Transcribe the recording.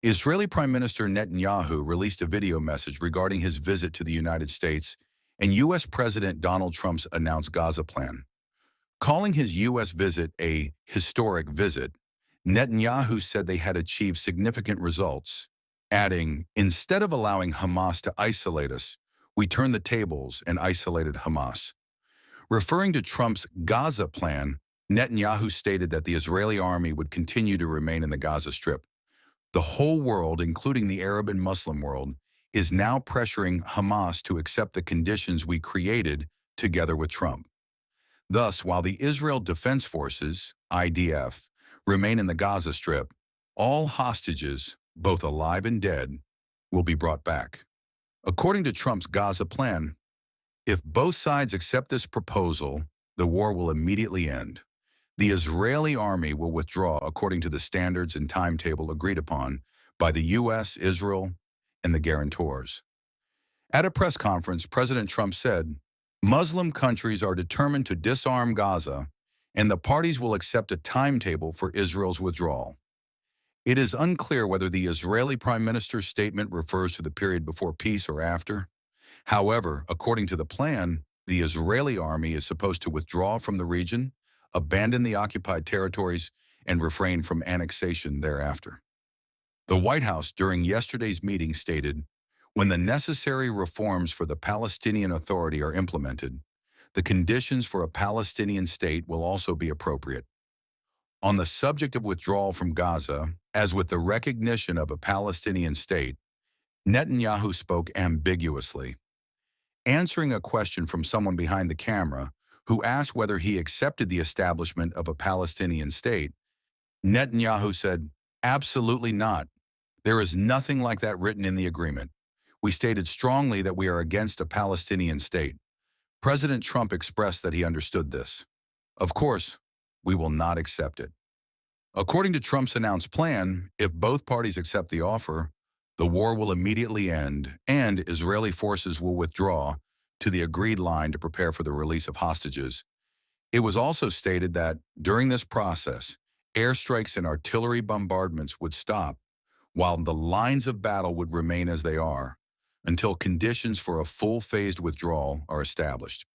Israeli Prime Minister Netanyahu released a video message regarding his visit to the United States and U.S. President Donald Trump's announced Gaza plan. Calling his U.S. visit a historic visit, Netanyahu said they had achieved significant results, adding, "Instead of allowing Hamas to isolate us, we turned the tables and isolated Hamas." Referring to Trump's Gaza plan, Netanyahu stated that the Israeli army would continue to remain in the Gaza Strip. The whole world, including the Arab and Muslim world, is now pressuring Hamas to accept the conditions we created together with Trump. Thus, while the Israel Defense Forces, IDF, remain in the Gaza Strip, all hostages, both alive and dead, will be brought back. According to Trump's Gaza plan, if both sides accept this proposal, the war will immediately end. The Israeli army will withdraw according to the standards and timetable agreed upon by the U.S., Israel, and the guarantors. At a press conference, President Trump said, "Muslim countries are determined to disarm Gaza, and the parties will accept a timetable for Israel's withdrawal." It is unclear whether the Israeli Prime Minister's statement refers to the period before peace or after. However, according to the plan, the Israeli army is supposed to withdraw from the region, abandon the occupied territories, and refrain from annexation thereafter. The White House during yesterday's meeting stated, "When the necessary reforms for the Palestinian Authority are implemented, the conditions for a Palestinian state will also be appropriate." On the subject of withdrawal from Gaza, as with the recognition of a Palestinian state, Netanyahu spoke ambiguously. Answering a question from someone behind the camera who asked whether he accepted the establishment of a Palestinian state, Netanyahu said, "Absolutely not. There is nothing like that written in the agreement. We stated strongly that we are against a Palestinian state." President Trump expressed that he understood this. "Of course, we will not accept it." According to Trump's announced plan, if both parties accept the offer, the war will immediately end and Israeli forces will withdraw to the agreed line to prepare for the release of hostages. It was also stated that, during this process, airstrikes and artillery bombardments would stop, while the lines of battle would remain as they are, until conditions for a full-phased withdrawal are established.